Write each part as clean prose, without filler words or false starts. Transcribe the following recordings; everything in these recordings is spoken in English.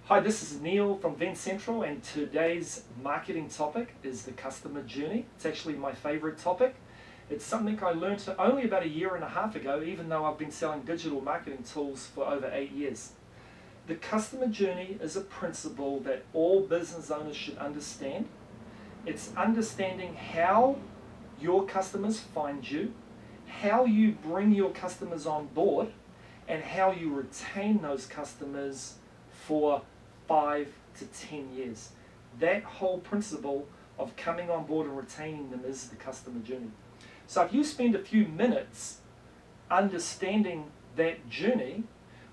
Hi, this is Neil from Vent Central, and today's marketing topic is the customer journey. It's actually my favorite topic. It's something I learned only about a year and a half ago, even though I've been selling digital marketing tools for over 8 years. The customer journey is a principle that all business owners should understand. It's understanding how your customers find you, how you bring your customers on board, and how you retain those customers for 5 to 10 years. That whole principle of coming on board and retaining them is the customer journey. So if you spend a few minutes understanding that journey,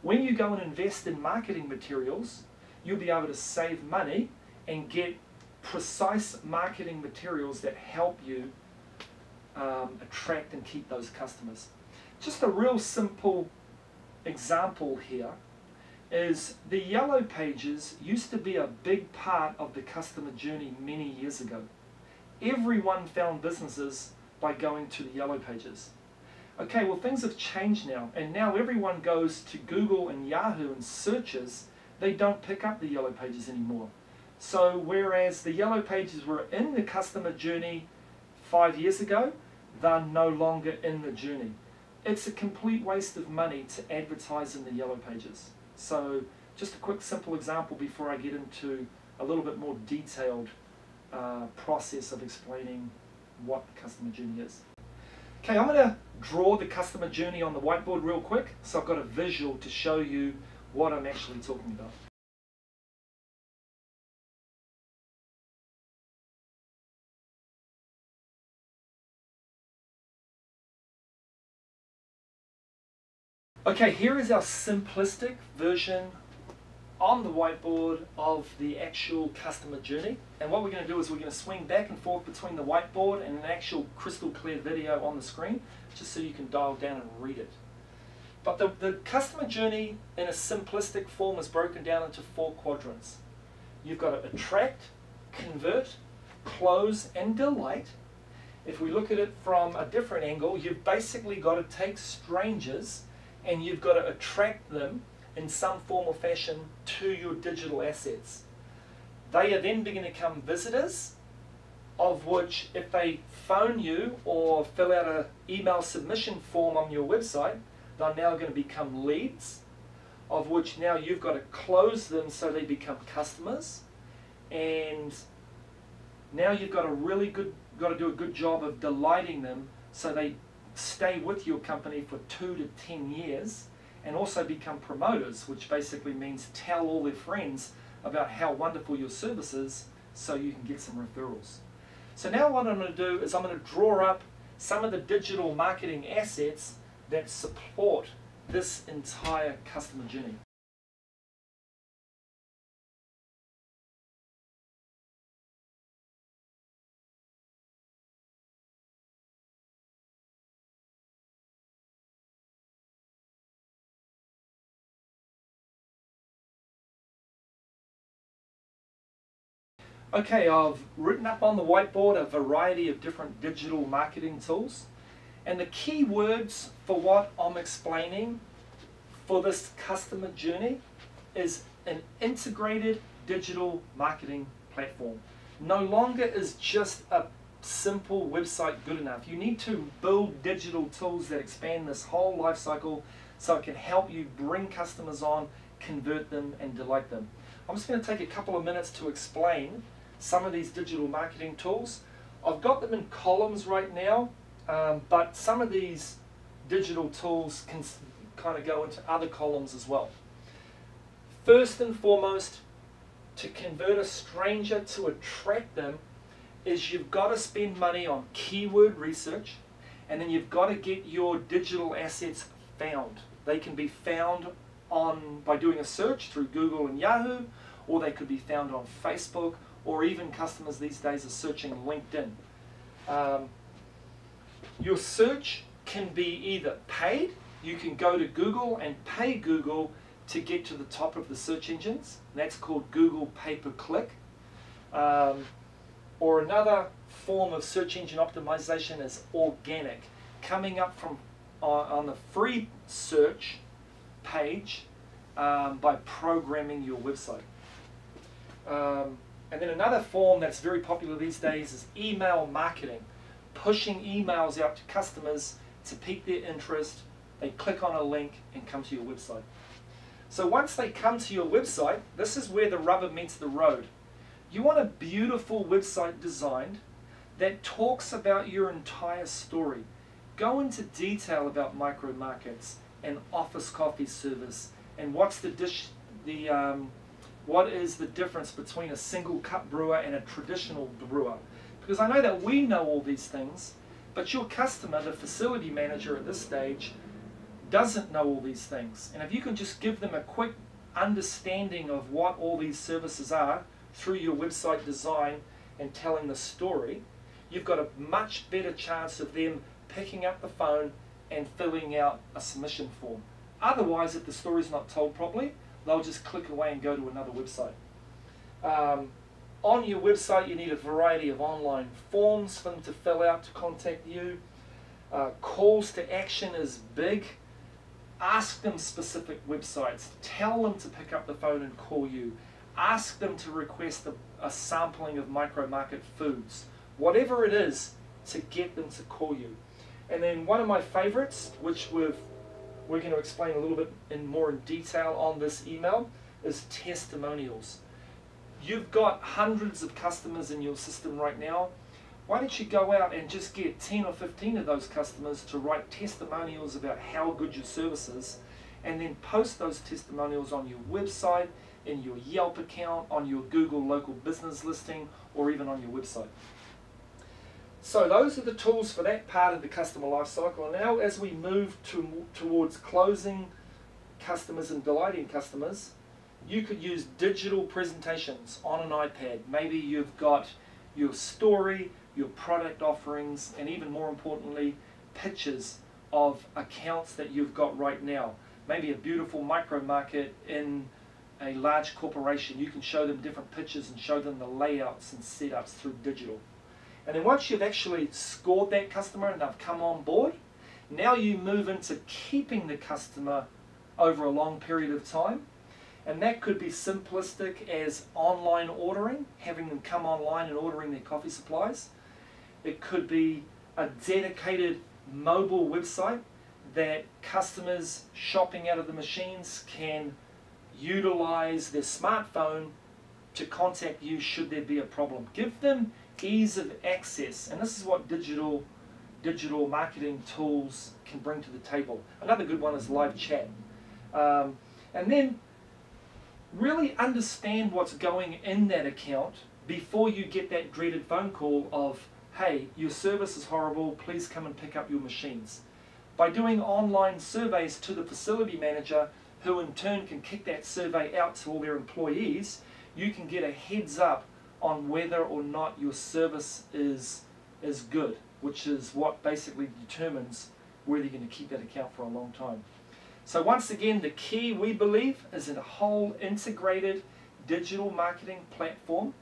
when you go and invest in marketing materials, you'll be able to save money and get precise marketing materials that help you attract and keep those customers. Just a real simple example here is the Yellow Pages used to be a big part of the customer journey many years ago. Everyone found businesses by going to the Yellow Pages. Okay, well, things have changed now, and now everyone goes to Google and Yahoo and searches. They don't pick up the Yellow Pages anymore. So whereas the Yellow Pages were in the customer journey 5 years ago, they're no longer in the journey. It's a complete waste of money to advertise in the Yellow Pages. So just a quick simple example before I get into a little bit more detailed process of explaining what the customer journey is. Okay, I'm going to draw the customer journey on the whiteboard real quick, so I've got a visual to show you what I'm actually talking about. Okay, here is our simplistic version on the whiteboard of the actual customer journey. And what we're going to do is we're going to swing back and forth between the whiteboard and an actual crystal clear video on the screen, just so you can dial down and read it. But the customer journey in a simplistic form is broken down into 4 quadrants. You've got to attract, convert, close, and delight. If we look at it from a different angle, you've basically got to take strangers and you've got to attract them in some form or fashion to your digital assets. They are then going to become visitors, of which if they phone you or fill out an email submission form on your website, they're now going to become leads, of which now you've got to close them so they become customers. And now you've got to do a good job of delighting them so they stay with your company for 2 to 10 years and also become promoters, which basically means tell all their friends about how wonderful your service is so you can get some referrals. So now what I'm going to do is I'm going to draw up some of the digital marketing assets that support this entire customer journey. Okay, I've written up on the whiteboard a variety of different digital marketing tools, and the key words for what I'm explaining for this customer journey is an integrated digital marketing platform. No longer is just a simple website good enough. You need to build digital tools that expand this whole life cycle so it can help you bring customers on, convert them, and delight them. I'm just going to take a couple of minutes to explain some of these digital marketing tools. I've got them in columns right now, but some of these digital tools can kind of go into other columns as well. First and foremost, to convert a stranger, to attract them, is you've got to spend money on keyword research, and then you've got to get your digital assets found. They can be found by doing a search through Google and Yahoo, or they could be found on Facebook, or even customers these days are searching LinkedIn. Your search can be either paid. You can go to Google and pay Google to get to the top of the search engines. That's called Google pay-per-click. Or another form of search engine optimization is organic, coming up from on the free search page by programming your website. And then another form that's very popular these days is email marketing. Pushing emails out to customers to pique their interest. They click on a link and come to your website. So once they come to your website, this is where the rubber meets the road. You want a beautiful website designed that talks about your entire story. Go into detail about micro markets and office coffee service and what is the difference between a single cup brewer and a traditional brewer. Because I know that we know all these things, but your customer, the facility manager at this stage, doesn't know all these things. And if you can just give them a quick understanding of what all these services are through your website design and telling the story, you've got a much better chance of them picking up the phone and filling out a submission form. Otherwise, if the story's not told properly, they'll just click away and go to another website. On your website, you need a variety of online forms for them to fill out to contact you. Calls to action is big. Ask them specific websites. Tell them to pick up the phone and call you. Ask them to request a sampling of micro market foods. Whatever it is, to get them to call you. And then one of my favorites, which we're going to explain a little bit more in detail on this email, is testimonials. You've got hundreds of customers in your system right now. Why don't you go out and just get 10 or 15 of those customers to write testimonials about how good your service is, and then post those testimonials on your website, in your Yelp account, on your Google local business listing, or even on your website. So those are the tools for that part of the customer life cycle. Now as we move towards closing customers and delighting customers, you could use digital presentations on an iPad. Maybe you've got your story, your product offerings, and even more importantly, pictures of accounts that you've got right now. Maybe a beautiful micro market in a large corporation. You can show them different pictures and show them the layouts and setups through digital. And then once you've actually scored that customer and they've come on board, now you move into keeping the customer over a long period of time. And that could be simplistic as online ordering, having them come online and ordering their coffee supplies. It could be a dedicated mobile website that customers shopping out of the machines can utilize their smartphone to contact you should there be a problem. Give them ease of access, and this is what digital marketing tools can bring to the table. Another good one is live chat. And then really understand what's going in that account before you get that dreaded phone call of, hey, your service is horrible, please come and pick up your machines. By doing online surveys to the facility manager, who in turn can kick that survey out to all their employees, you can get a heads up on whether or not your service is good, which is what basically determines whether you're going to keep that account for a long time. So once again, the key, we believe, is in a whole integrated digital marketing platform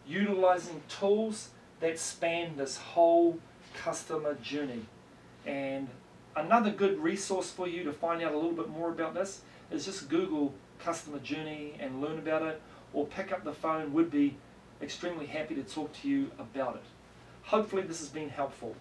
utilizing tools that span this whole customer journey. And another good resource for you to find out a little bit more about this is just Google customer journey and learn about it, or pick up the phone. Would be extremely happy to talk to you about it. Hopefully this has been helpful.